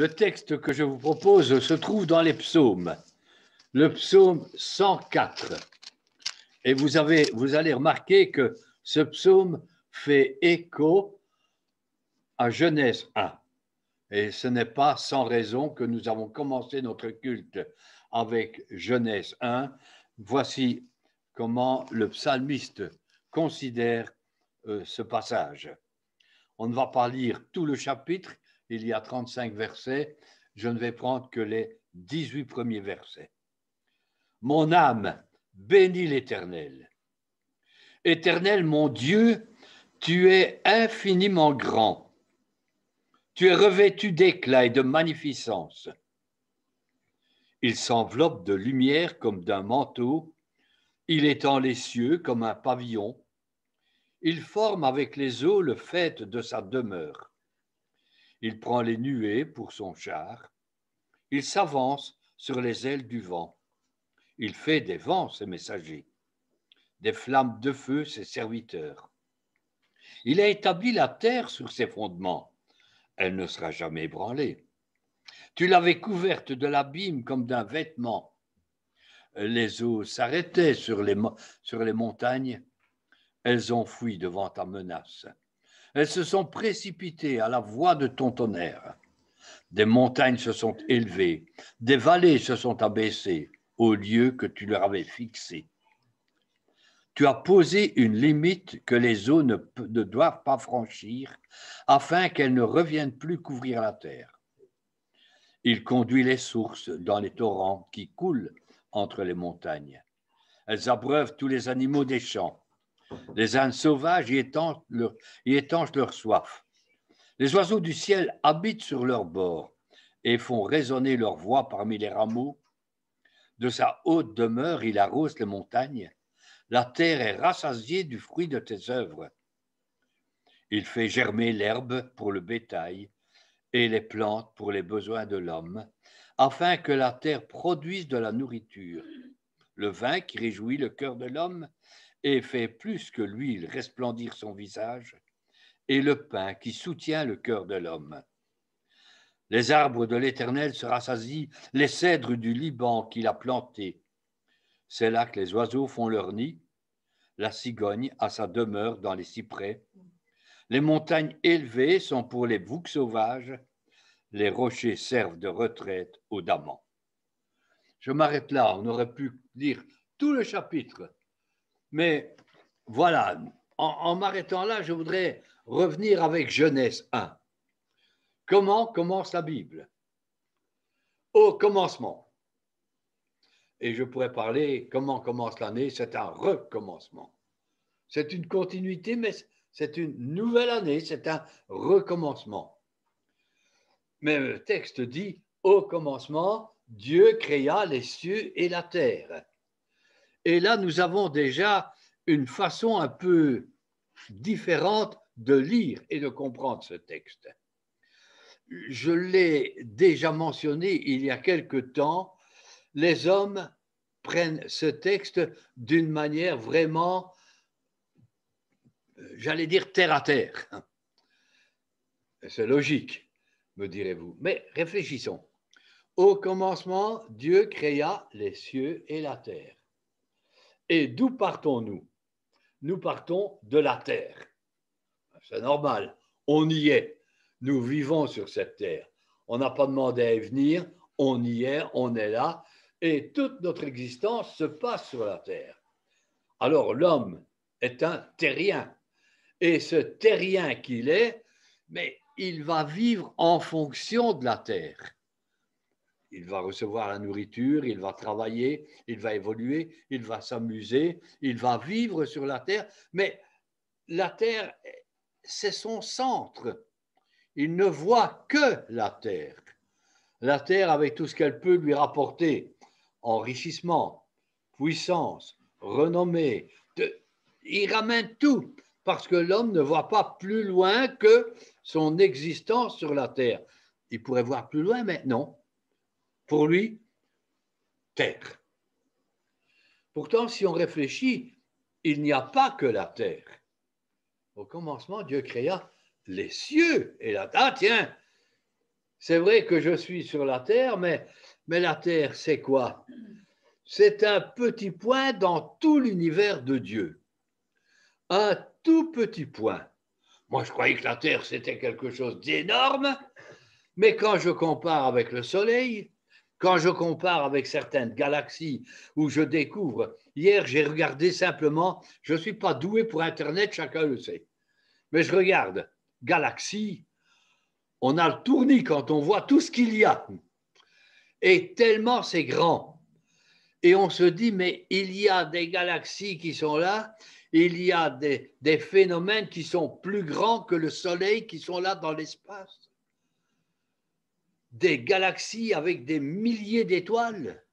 Le texte que je vous propose se trouve dans les psaumes, le psaume 104. Et vous allez remarquer que ce psaume fait écho à Genèse 1. Et ce n'est pas sans raison que nous avons commencé notre culte avec Genèse 1. Voici comment le psalmiste considère ce passage. On ne va pas lire tout le chapitre, il y a 35 versets, je ne vais prendre que les 18 premiers versets. Mon âme bénit l'Éternel. Éternel, mon Dieu, tu es infiniment grand. Tu es revêtu d'éclat et de magnificence. Il s'enveloppe de lumière comme d'un manteau. Il étend les cieux comme un pavillon. Il forme avec les eaux le faîte de sa demeure. Il prend les nuées pour son char. Il s'avance sur les ailes du vent. Il fait des vents ses messagers, des flammes de feu ses serviteurs. Il a établi la terre sur ses fondements. Elle ne sera jamais ébranlée. Tu l'avais couverte de l'abîme comme d'un vêtement. Les eaux s'arrêtaient sur les montagnes. Elles ont fui devant ta menace. Elles se sont précipitées à la voix de ton tonnerre. Des montagnes se sont élevées, des vallées se sont abaissées au lieu que tu leur avais fixé. Tu as posé une limite que les eaux ne doivent pas franchir, afin qu'elles ne reviennent plus couvrir la terre. Il conduit les sources dans les torrents qui coulent entre les montagnes. Elles abreuvent tous les animaux des champs. Les ânes sauvages y étanchent leur soif. Les oiseaux du ciel habitent sur leurs bords et font résonner leur voix parmi les rameaux. De sa haute demeure, il arrose les montagnes. La terre est rassasiée du fruit de tes œuvres. Il fait germer l'herbe pour le bétail et les plantes pour les besoins de l'homme, afin que la terre produise de la nourriture. Le vin qui réjouit le cœur de l'homme et fait plus que l'huile resplendir son visage, et le pain qui soutient le cœur de l'homme. Les arbres de l'Éternel se rassasient, les cèdres du Liban qu'il a plantés. C'est là que les oiseaux font leur nid, la cigogne a sa demeure dans les cyprès. Les montagnes élevées sont pour les boucs sauvages, les rochers servent de retraite aux damans. Je m'arrête là, on aurait pu lire tout le chapitre, mais voilà, en m'arrêtant là, je voudrais revenir avec Genèse 1. Comment commence la Bible? Au commencement. Et je pourrais parler comment commence l'année, c'est un recommencement. C'est une continuité, mais c'est une nouvelle année, c'est un recommencement. Mais le texte dit, au commencement, Dieu créa les cieux et la terre. Et là, nous avons déjà une façon un peu différente de lire et de comprendre ce texte. Je l'ai déjà mentionné il y a quelque temps, les hommes prennent ce texte d'une manière vraiment, j'allais dire, terre à terre. C'est logique, me direz-vous. Mais réfléchissons. Au commencement, Dieu créa les cieux et la terre. Et d'où partons-nous? Nous partons de la terre. C'est normal, on y est. Nous vivons sur cette terre. On n'a pas demandé à y venir, on y est, on est là, et toute notre existence se passe sur la terre. Alors l'homme est un terrien, et ce terrien qu'il est, mais il va vivre en fonction de la terre. Il va recevoir la nourriture, il va travailler, il va évoluer, il va s'amuser, il va vivre sur la terre, mais la terre, c'est son centre. Il ne voit que la terre. La terre avec tout ce qu'elle peut lui rapporter, enrichissement, puissance, renommée, il ramène tout, parce que l'homme ne voit pas plus loin que son existence sur la terre. Il pourrait voir plus loin, mais non. Pour lui, terre. Pourtant, si on réfléchit, il n'y a pas que la terre. Au commencement, Dieu créa les cieux et la terre. Ah tiens, C'est vrai que je suis sur la terre, mais la terre, c'est quoi? C'est un petit point dans tout l'univers de Dieu. Un tout petit point. Moi, je croyais que la terre, c'était quelque chose d'énorme, mais quand je compare avec le Soleil, quand je compare avec certaines galaxies où je découvre, hier j'ai regardé simplement, je ne suis pas doué pour Internet, chacun le sait, mais je regarde galaxies, on a le tournis quand on voit tout ce qu'il y a, et tellement c'est grand. Et on se dit, mais il y a des galaxies qui sont là, il y a des phénomènes qui sont plus grands que le Soleil, qui sont là dans l'espace. Des galaxies avec des milliers d'étoiles,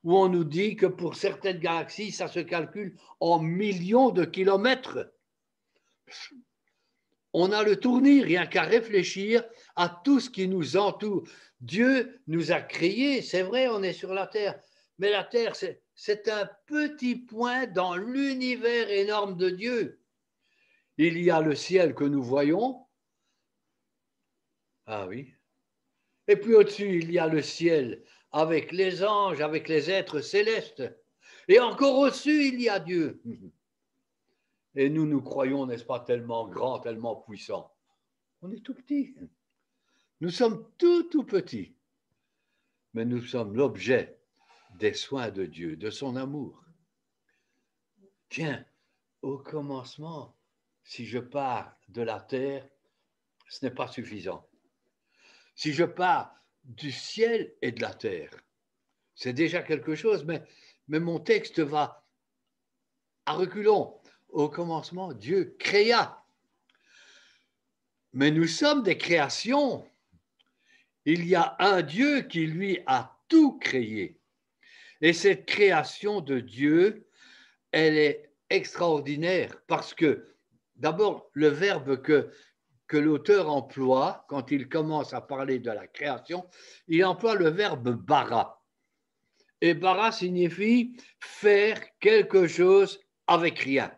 où on nous dit que pour certaines galaxies, ça se calcule en millions de kilomètres. On a le tournis, rien qu'à réfléchir à tout ce qui nous entoure. Dieu nous a créés, c'est vrai, on est sur la Terre, mais la Terre, c'est un petit point dans l'univers énorme de Dieu. Il y a le ciel que nous voyons. Ah oui. Et puis au-dessus, il y a le ciel avec les anges, avec les êtres célestes. Et encore au-dessus, il y a Dieu. Et nous, nous croyons, n'est-ce pas, tellement grands, tellement puissants. On est tout petits. Nous sommes tout petits. Mais nous sommes l'objet des soins de Dieu, de son amour. Tiens, au commencement, si je pars de la terre, ce n'est pas suffisant. Si je pars du ciel et de la terre, c'est déjà quelque chose, mais mon texte va à reculons. Au commencement, Dieu créa. Mais nous sommes des créations. Il y a un Dieu qui, lui, a tout créé. Et cette création de Dieu, elle est extraordinaire parce que, d'abord, le verbe que l'auteur emploie, quand il commence à parler de la création, il emploie le verbe bara. Et bara signifie faire quelque chose avec rien.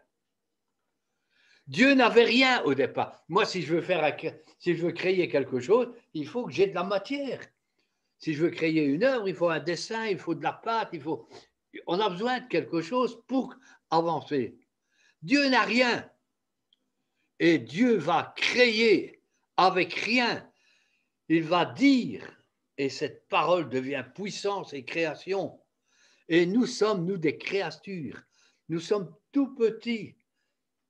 Dieu n'avait rien au départ. Moi, si je veux créer quelque chose, il faut que j'ai de la matière. Si je veux créer une œuvre, il faut un dessin, il faut de la pâte, on a besoin de quelque chose pour avancer. Dieu n'a rien. Et Dieu va créer avec rien. Il va dire, et cette parole devient puissance et création. Et nous sommes, nous, des créatures. Nous sommes tout petits.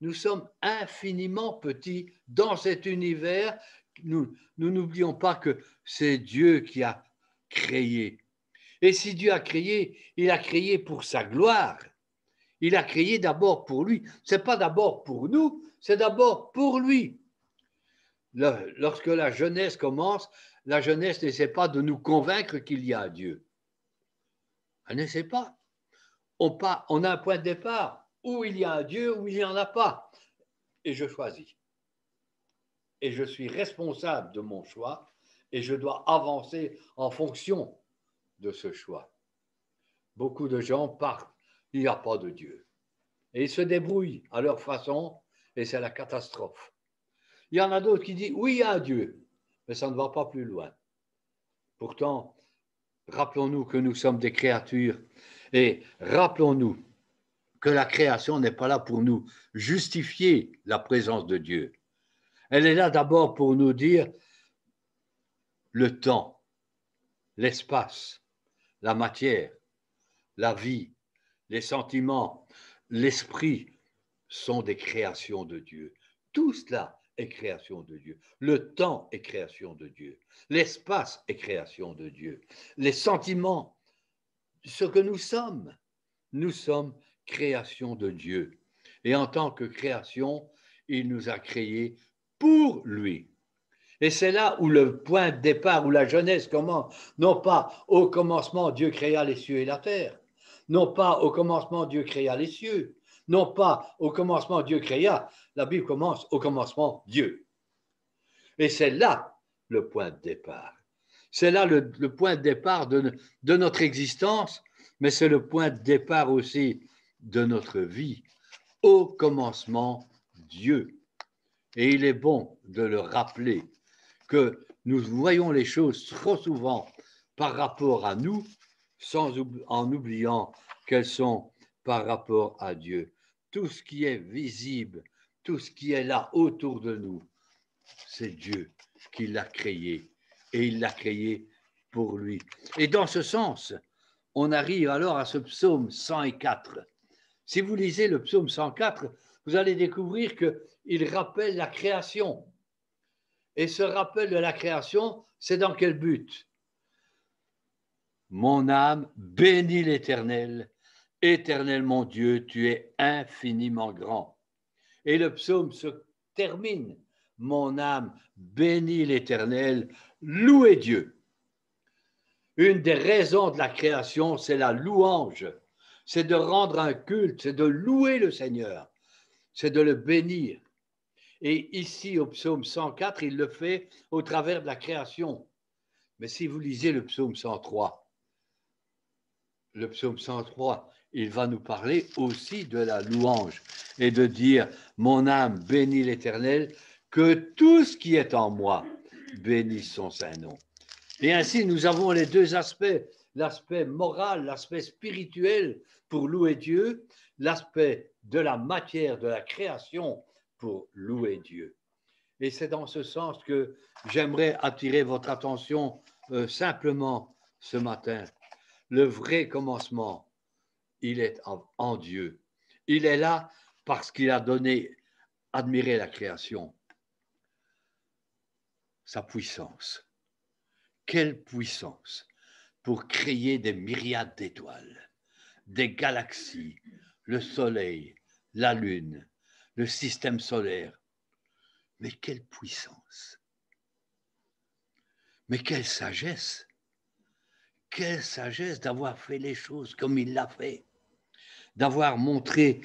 Nous sommes infiniment petits dans cet univers. Nous n'oublions pas que c'est Dieu qui a créé. Et si Dieu a créé, il a créé pour sa gloire. Il a créé d'abord pour lui. Ce n'est pas d'abord pour nous, c'est d'abord pour lui. Lorsque la jeunesse commence, la jeunesse n'essaie pas de nous convaincre qu'il y a un Dieu. Elle n'essaie pas. On a un point de départ où il y a un Dieu, où il n'y en a pas. Et je choisis. Et je suis responsable de mon choix et je dois avancer en fonction de ce choix. Beaucoup de gens partent, il n'y a pas de Dieu. Et ils se débrouillent à leur façon et c'est la catastrophe. Il y en a d'autres qui disent, oui, il y a un Dieu, mais ça ne va pas plus loin. Pourtant, rappelons-nous que nous sommes des créatures et rappelons-nous que la création n'est pas là pour nous justifier la présence de Dieu. Elle est là d'abord pour nous dire le temps, l'espace, la matière, la vie, les sentiments, l'esprit sont des créations de Dieu. Tout cela est création de Dieu. Le temps est création de Dieu. L'espace est création de Dieu. Les sentiments, ce que nous sommes création de Dieu. Et en tant que création, il nous a créés pour lui. Et c'est là où le point de départ, où la jeunesse commence. Non pas au commencement, Dieu créa les cieux et la terre. Non pas au commencement, Dieu créa les cieux. Non pas au commencement, Dieu créa. La Bible commence au commencement, Dieu. Et c'est là le point de départ. C'est là le point de départ de notre existence, mais c'est le point de départ aussi de notre vie. Au commencement, Dieu. Et il est bon de le rappeler que nous voyons les choses trop souvent par rapport à nous, en oubliant qu'elles sont par rapport à Dieu. Tout ce qui est visible, tout ce qui est là autour de nous, c'est Dieu qui l'a créé, et il l'a créé pour lui. Et dans ce sens, on arrive alors à ce psaume 104. Si vous lisez le psaume 104, vous allez découvrir qu'il rappelle la création. Et ce rappel de la création, c'est dans quel but? Mon âme bénit l'Éternel. Éternel mon Dieu, tu es infiniment grand. Et le psaume se termine. Mon âme bénit l'Éternel, louez Dieu. Une des raisons de la création, c'est la louange. C'est de rendre un culte, c'est de louer le Seigneur, c'est de le bénir. Et ici, au psaume 104, il le fait au travers de la création. Mais si vous lisez le psaume 103, il va nous parler aussi de la louange et de dire, mon âme bénit l'Éternel, que tout ce qui est en moi bénisse son saint nom. Et ainsi, nous avons les deux aspects, l'aspect moral, l'aspect spirituel pour louer Dieu, l'aspect de la matière, de la création pour louer Dieu. Et c'est dans ce sens que j'aimerais attirer votre attention simplement ce matin. Le vrai commencement, il est en Dieu. Il est là parce qu'il a donné, admirez la création, sa puissance. Quelle puissance pour créer des myriades d'étoiles, des galaxies, le soleil, la lune, le système solaire. Mais quelle puissance! Mais quelle sagesse! Quelle sagesse d'avoir fait les choses comme il l'a fait, d'avoir montré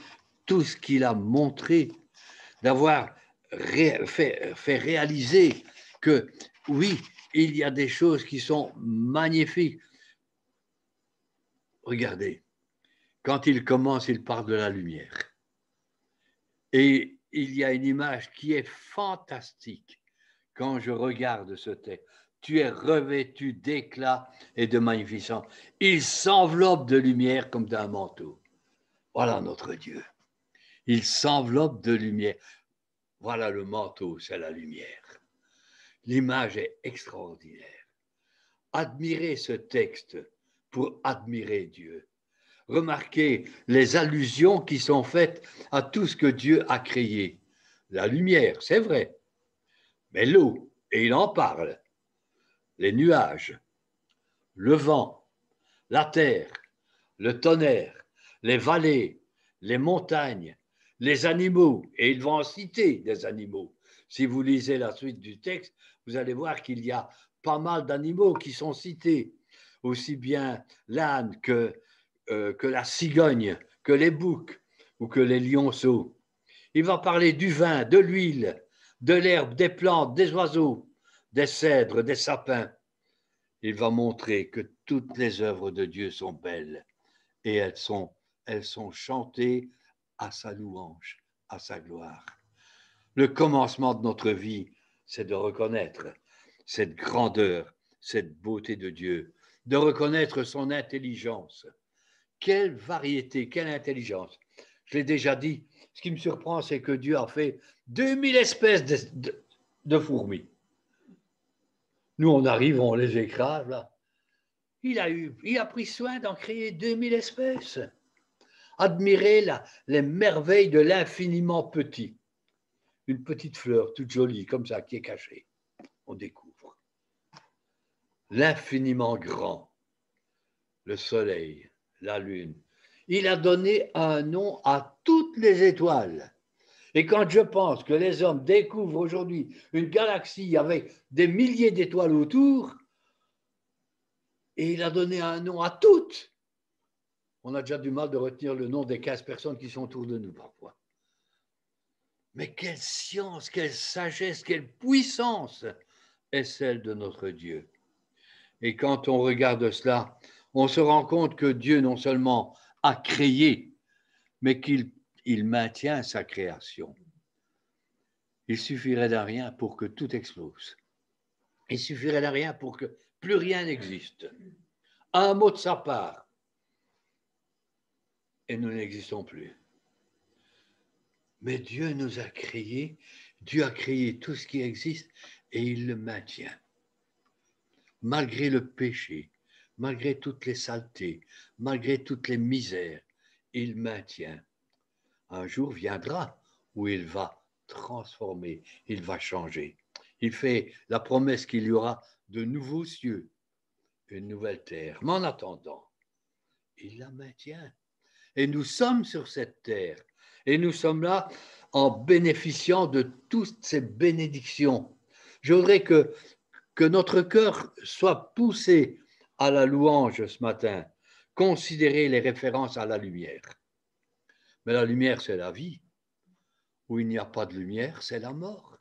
tout ce qu'il a montré, d'avoir fait réaliser que oui, il y a des choses qui sont magnifiques. Regardez, quand il commence, il parle de la lumière. Et il y a une image qui est fantastique quand je regarde ce texte. Tu es revêtu d'éclat et de magnificence. Il s'enveloppe de lumière comme d'un manteau. Voilà notre Dieu. Il s'enveloppe de lumière. Voilà le manteau, c'est la lumière. L'image est extraordinaire. Admirez ce texte pour admirer Dieu. Remarquez les allusions qui sont faites à tout ce que Dieu a créé. La lumière, c'est vrai, mais l'eau, et il en parle, les nuages, le vent, la terre, le tonnerre, les vallées, les montagnes, les animaux, et il va en citer des animaux. Si vous lisez la suite du texte, vous allez voir qu'il y a pas mal d'animaux qui sont cités, aussi bien l'âne que la cigogne, que les boucs ou que les lionceaux. Il va parler du vin, de l'huile, de l'herbe, des plantes, des oiseaux, des cèdres, des sapins. Il va montrer que toutes les œuvres de Dieu sont belles et elles sont chantées à sa louange, à sa gloire. Le commencement de notre vie, c'est de reconnaître cette grandeur, cette beauté de Dieu, de reconnaître son intelligence. Quelle variété, quelle intelligence. Je l'ai déjà dit, ce qui me surprend, c'est que Dieu a fait 2000 espèces de fourmis. Nous, on arrive, on les écrase, là. Il a pris soin d'en créer 2000 espèces. Admirez les merveilles de l'infiniment petit. Une petite fleur toute jolie, comme ça, qui est cachée. On découvre. L'infiniment grand, le soleil, la lune. Il a donné un nom à toutes les étoiles. Et quand je pense que les hommes découvrent aujourd'hui une galaxie avec des milliers d'étoiles autour, et il a donné un nom à toutes, on a déjà du mal de retenir le nom des 15 personnes qui sont autour de nous parfois. Mais quelle science, quelle sagesse, quelle puissance est celle de notre Dieu. Et quand on regarde cela, on se rend compte que Dieu non seulement a créé, mais qu'il maintient sa création. Il suffirait d'un rien pour que tout explose. Il suffirait de rien pour que plus rien n'existe. Un mot de sa part, et nous n'existons plus. Mais Dieu nous a créés, Dieu a créé tout ce qui existe et il le maintient. Malgré le péché, malgré toutes les saletés, malgré toutes les misères, il maintient. Un jour viendra où il va transformer, il va changer. Il fait la promesse qu'il y aura de nouveaux cieux, une nouvelle terre. Mais en attendant, il la maintient. Et nous sommes sur cette terre. Et nous sommes là en bénéficiant de toutes ces bénédictions. Je voudrais que notre cœur soit poussé à la louange ce matin. Considérez les références à la lumière. Mais la lumière, c'est la vie. Où il n'y a pas de lumière, c'est la mort.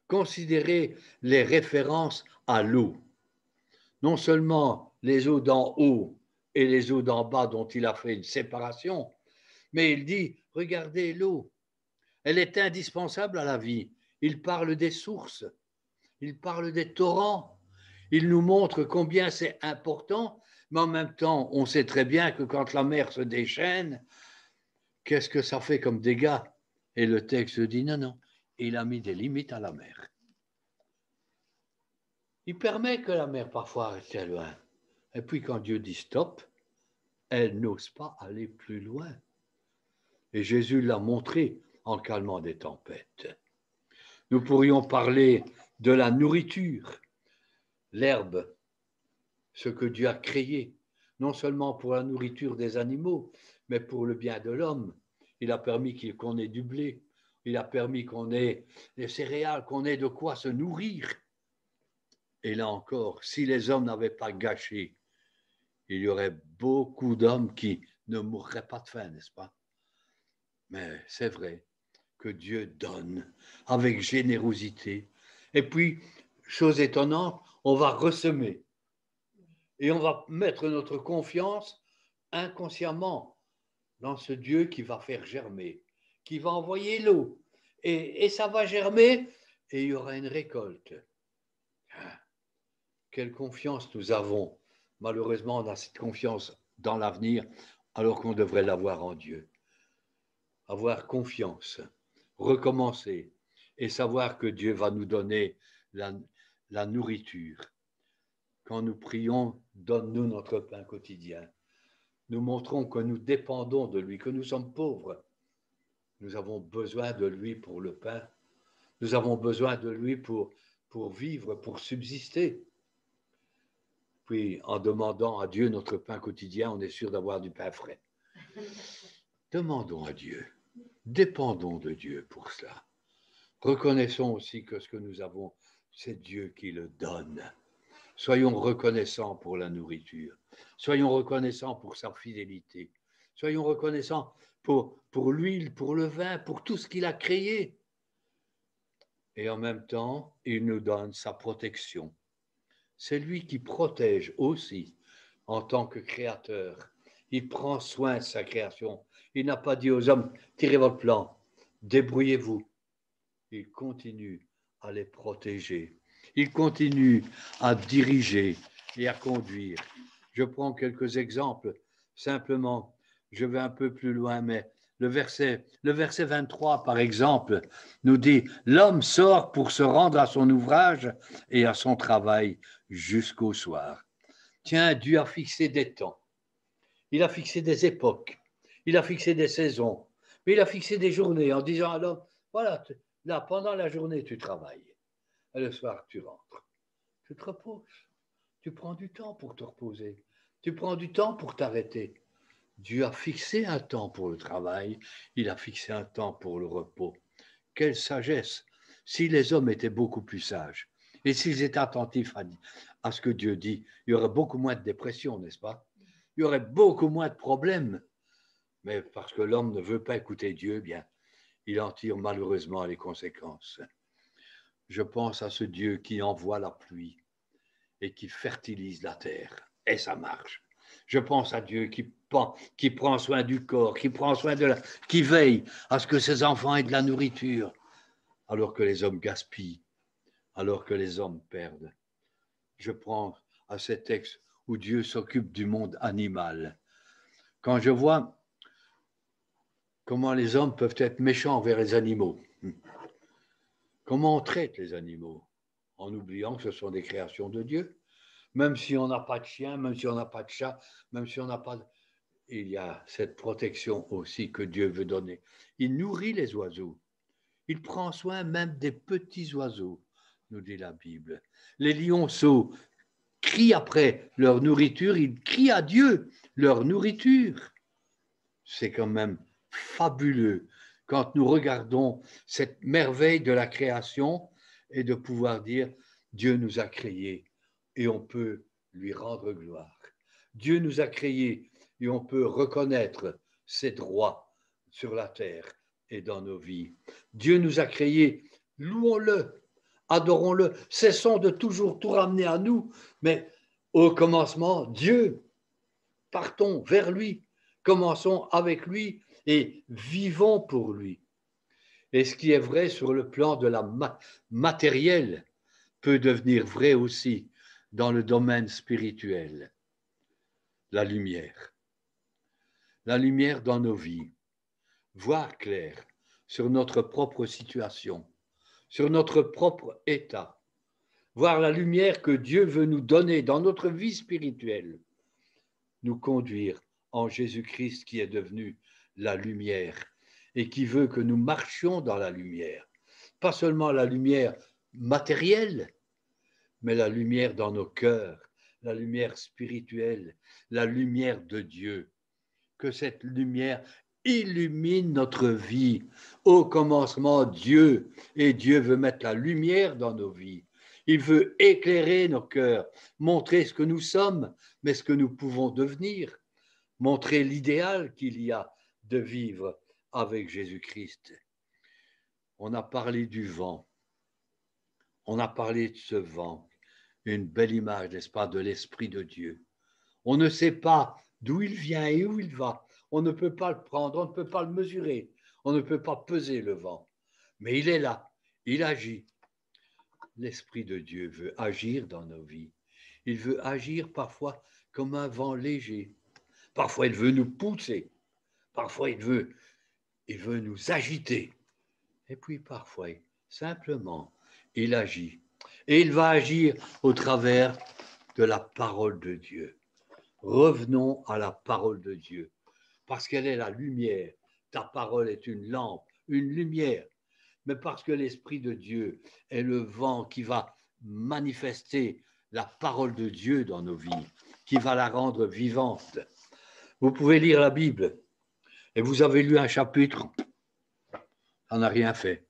Considérez les références à l'eau. Non seulement les eaux d'en haut et les eaux d'en bas dont il a fait une séparation, mais il dit, regardez l'eau, elle est indispensable à la vie. Il parle des sources, il parle des torrents, il nous montre combien c'est important, mais en même temps, on sait très bien que quand la mer se déchaîne, qu'est-ce que ça fait comme dégâts? Et le texte dit, non, non, il a mis des limites à la mer. Il permet que la mer parfois reste loin. Et puis quand Dieu dit stop, elle n'ose pas aller plus loin. Et Jésus l'a montré en calmant des tempêtes. Nous pourrions parler de la nourriture, l'herbe, ce que Dieu a créé, non seulement pour la nourriture des animaux, mais pour le bien de l'homme. Il a permis qu'on ait du blé, il a permis qu'on ait des céréales, qu'on ait de quoi se nourrir. Et là encore, si les hommes n'avaient pas gâché, il y aurait beaucoup d'hommes qui ne mourraient pas de faim, n'est-ce pas? Mais c'est vrai que Dieu donne avec générosité. Et puis, chose étonnante, on va ressemer. Et on va mettre notre confiance inconsciemment dans ce Dieu qui va faire germer, qui va envoyer l'eau. Et ça va germer et il y aura une récolte. Quelle confiance nous avons. Malheureusement, on a cette confiance dans l'avenir alors qu'on devrait l'avoir en Dieu. Avoir confiance, recommencer et savoir que Dieu va nous donner la nourriture. Quand nous prions, donne-nous notre pain quotidien. Nous montrons que nous dépendons de lui, que nous sommes pauvres. Nous avons besoin de lui pour le pain. Nous avons besoin de lui pour vivre, pour subsister. Puis, en demandant à Dieu notre pain quotidien, on est sûr d'avoir du pain frais. Demandons à Dieu. Dépendons de Dieu pour cela. Reconnaissons aussi que ce que nous avons, c'est Dieu qui le donne. Soyons reconnaissants pour la nourriture. Soyons reconnaissants pour sa fidélité. Soyons reconnaissants pour l'huile, pour le vin, pour tout ce qu'il a créé. Et en même temps, il nous donne sa protection. C'est lui qui protège aussi en tant que créateur. Il prend soin de sa création. Il n'a pas dit aux hommes, tirez votre plan, débrouillez-vous. Il continue à les protéger. Il continue à diriger et à conduire. Je prends quelques exemples. Simplement, je vais un peu plus loin, mais le verset 23, par exemple, nous dit « L'homme sort pour se rendre à son ouvrage et à son travail jusqu'au soir. » Tiens, Dieu a fixé des temps. Il a fixé des époques. Il a fixé des saisons. Mais il a fixé des journées en disant à l'homme, voilà, là, pendant la journée, tu travailles. Et le soir, tu rentres. Tu te reposes. Tu prends du temps pour te reposer. Tu prends du temps pour t'arrêter. Dieu a fixé un temps pour le travail. Il a fixé un temps pour le repos. Quelle sagesse! Si les hommes étaient beaucoup plus sages et s'ils étaient attentifs à ce que Dieu dit, il y aurait beaucoup moins de dépression, n'est-ce pas? Il y aurait beaucoup moins de problèmes. Mais parce que l'homme ne veut pas écouter Dieu, bien, il en tire malheureusement les conséquences. Je pense à ce Dieu qui envoie la pluie et qui fertilise la terre, et ça marche. Je pense à Dieu qui prend soin du corps, qui prend soin qui veille à ce que ses enfants aient de la nourriture, alors que les hommes gaspillent, alors que les hommes perdent. Je prends à ces textes où Dieu s'occupe du monde animal. Quand je vois comment les hommes peuvent être méchants envers les animaux, comment on traite les animaux, en oubliant que ce sont des créations de Dieu, même si on n'a pas de chien, même si on n'a pas de chat, même si on n'a pas de... Il y a cette protection aussi que Dieu veut donner. Il nourrit les oiseaux. Il prend soin même des petits oiseaux, nous dit la Bible. Les lionceaux crient après leur nourriture, ils crient à Dieu leur nourriture. C'est quand même fabuleux quand nous regardons cette merveille de la création et de pouvoir dire Dieu nous a créés et on peut lui rendre gloire. Dieu nous a créés et on peut reconnaître ses droits sur la terre et dans nos vies. Dieu nous a créés, louons-le, adorons-le, cessons de toujours tout ramener à nous, mais au commencement, Dieu, partons vers lui, commençons avec lui et vivons pour lui. Et ce qui est vrai sur le plan de la matérielle peut devenir vrai aussi dans le domaine spirituel. La lumière dans nos vies, voir clair sur notre propre situation, sur notre propre état, voir la lumière que Dieu veut nous donner dans notre vie spirituelle, nous conduire en Jésus-Christ qui est devenu la lumière et qui veut que nous marchions dans la lumière. Pas seulement la lumière matérielle, mais la lumière dans nos cœurs, la lumière spirituelle, la lumière de Dieu. Que cette lumière illumine notre vie. Au commencement, Dieu, et Dieu veut mettre la lumière dans nos vies. Il veut éclairer nos cœurs, montrer ce que nous sommes, mais ce que nous pouvons devenir, montrer l'idéal qu'il y a de vivre avec Jésus-Christ. On a parlé du vent, on a parlé de ce vent, une belle image, n'est-ce pas, de l'Esprit de Dieu. On ne sait pas d'où il vient et où il va. On ne peut pas le prendre, on ne peut pas le mesurer, on ne peut pas peser le vent. Mais il est là, il agit. L'Esprit de Dieu veut agir dans nos vies. Il veut agir parfois comme un vent léger. Parfois, il veut nous pousser. Parfois, il veut nous agiter. Et puis, parfois, simplement, il agit. Et il va agir au travers de la parole de Dieu. Revenons à la parole de Dieu, parce qu'elle est la lumière. Ta parole est une lampe, une lumière. Mais parce que l'Esprit de Dieu est le vent qui va manifester la parole de Dieu dans nos vies, qui va la rendre vivante. Vous pouvez lire la Bible et vous avez lu un chapitre, on n'a rien fait,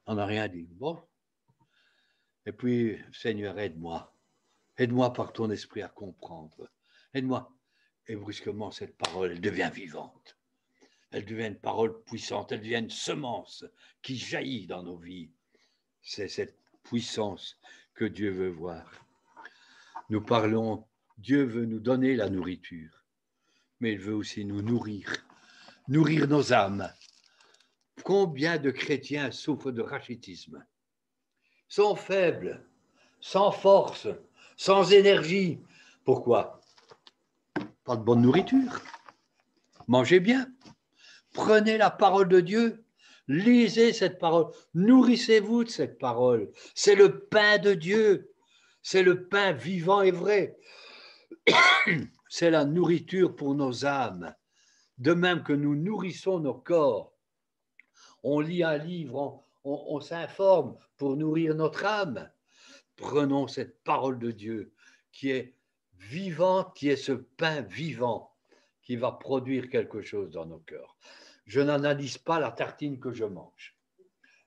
on n'a rien dit. Bon. Et puis, Seigneur, aide-moi. Aide-moi par ton esprit à comprendre. Aide-moi. Et brusquement, cette parole, elle devient vivante. Elle devient une parole puissante. Elle devient une semence qui jaillit dans nos vies. C'est cette puissance que Dieu veut voir. Nous parlons, Dieu veut nous donner la nourriture, mais il veut aussi nous nourrir nos âmes. Combien de chrétiens souffrent de rachitisme, sont faibles, sans force, sans énergie. Pourquoi? Pas de bonne nourriture. Mangez bien. Prenez la parole de Dieu. Lisez cette parole. Nourrissez-vous de cette parole. C'est le pain de Dieu. C'est le pain vivant et vrai. C'est la nourriture pour nos âmes. De même que nous nourrissons nos corps. On lit un livre, on s'informe pour nourrir notre âme. Prenons cette parole de Dieu qui est vivante, qui est ce pain vivant qui va produire quelque chose dans nos cœurs. Je n'analyse pas la tartine que je mange.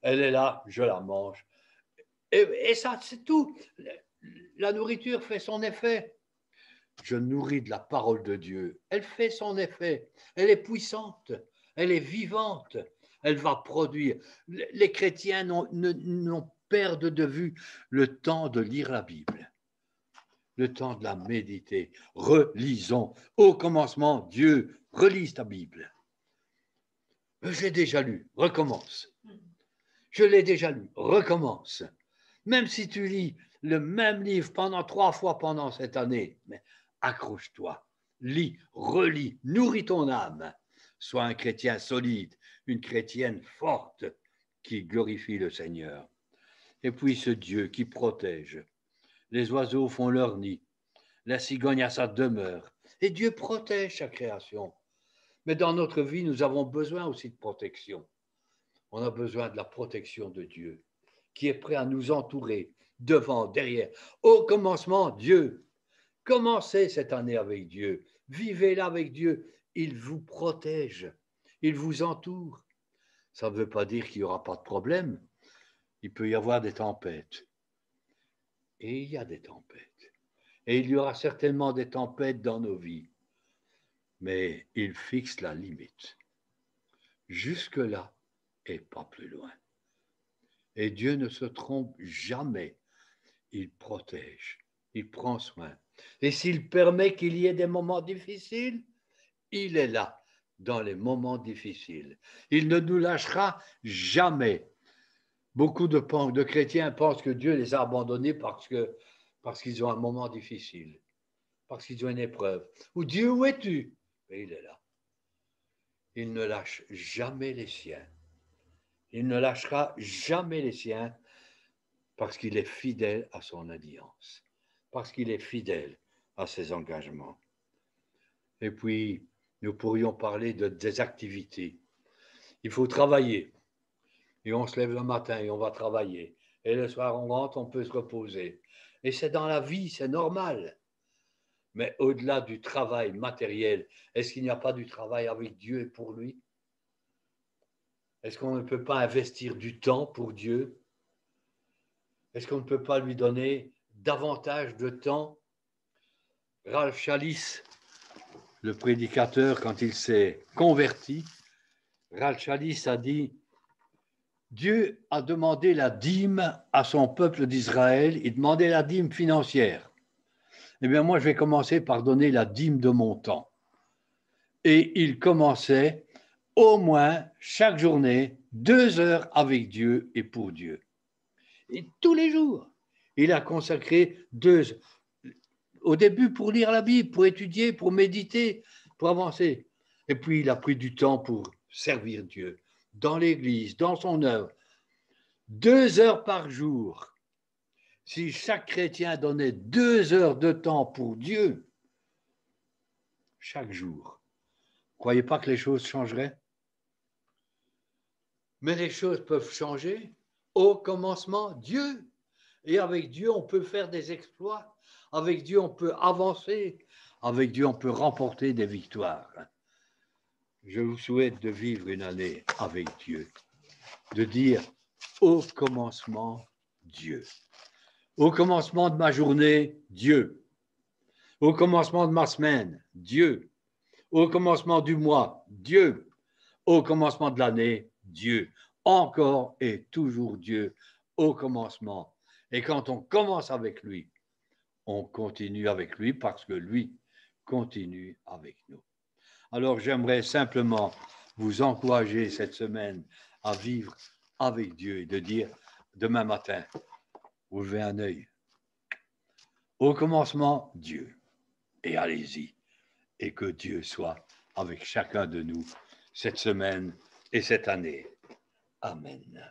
Elle est là, je la mange. Et ça, c'est tout. La nourriture fait son effet. Je nourris de la parole de Dieu. Elle fait son effet. Elle est puissante. Elle est vivante. Elle va produire. Les chrétiens n'ont perdent de vue le temps de lire la Bible, le temps de la méditer. Relisons. Au commencement, Dieu, relise ta Bible. J'ai déjà lu, recommence. Je l'ai déjà lu, recommence. Même si tu lis le même livre pendant 3 fois pendant cette année, mais accroche-toi, lis, relis, nourris ton âme. Sois un chrétien solide, une chrétienne forte qui glorifie le Seigneur. Et puis ce Dieu qui protège. Les oiseaux font leur nid, la cigogne a sa demeure, et Dieu protège sa création. Mais dans notre vie, nous avons besoin aussi de protection. On a besoin de la protection de Dieu, qui est prêt à nous entourer, devant, derrière. Au commencement, Dieu. Commencez cette année avec Dieu. Vivez-la avec Dieu. Il vous protège. Il vous entoure. Ça ne veut pas dire qu'il n'y aura pas de problème. Il peut y avoir des tempêtes. Et il y a des tempêtes. Et il y aura certainement des tempêtes dans nos vies. Mais il fixe la limite. Jusque-là et pas plus loin. Et Dieu ne se trompe jamais. Il protège, il prend soin. Et s'il permet qu'il y ait des moments difficiles, il est là dans les moments difficiles. Il ne nous lâchera jamais. Beaucoup de chrétiens pensent que Dieu les a abandonnés parce qu'ils ont un moment difficile, parce qu'ils ont une épreuve. Ou Dieu, où es-tu? Mais il est là. Il ne lâche jamais les siens. Il ne lâchera jamais les siens parce qu'il est fidèle à son alliance, parce qu'il est fidèle à ses engagements. Et puis, nous pourrions parler des activités. Il faut travailler. Et on se lève le matin et on va travailler. Et le soir, on rentre, on peut se reposer. Et c'est dans la vie, c'est normal. Mais au-delà du travail matériel, est-ce qu'il n'y a pas du travail avec Dieu et pour lui? Est-ce qu'on ne peut pas investir du temps pour Dieu? Est-ce qu'on ne peut pas lui donner davantage de temps? Ralph Challis, le prédicateur, quand il s'est converti, Ralph Challis a dit « Dieu a demandé la dîme à son peuple d'Israël, il demandait la dîme financière. Eh bien, moi, je vais commencer par donner la dîme de mon temps. » Et il commençait au moins chaque journée 2 heures avec Dieu et pour Dieu. Et tous les jours, il a consacré 2 heures. Au début, pour lire la Bible, pour étudier, pour méditer, pour avancer. Et puis, il a pris du temps pour servir Dieu, dans l'Église, dans son œuvre. 2 heures par jour. Si chaque chrétien donnait 2 heures de temps pour Dieu, chaque jour, croyez pas que les choses changeraient? Mais les choses peuvent changer. Au commencement, Dieu. Et avec Dieu, on peut faire des exploits. Avec Dieu, on peut avancer. Avec Dieu, on peut remporter des victoires. Je vous souhaite de vivre une année avec Dieu. De dire au commencement, Dieu. Au commencement de ma journée, Dieu. Au commencement de ma semaine, Dieu. Au commencement du mois, Dieu. Au commencement de l'année, Dieu. Encore et toujours Dieu. Au commencement. Et quand on commence avec lui, on continue avec lui parce que lui continue avec nous. Alors j'aimerais simplement vous encourager cette semaine à vivre avec Dieu et de dire demain matin, vous levez un œil. Au commencement, Dieu. Et allez-y. Et que Dieu soit avec chacun de nous cette semaine et cette année. Amen.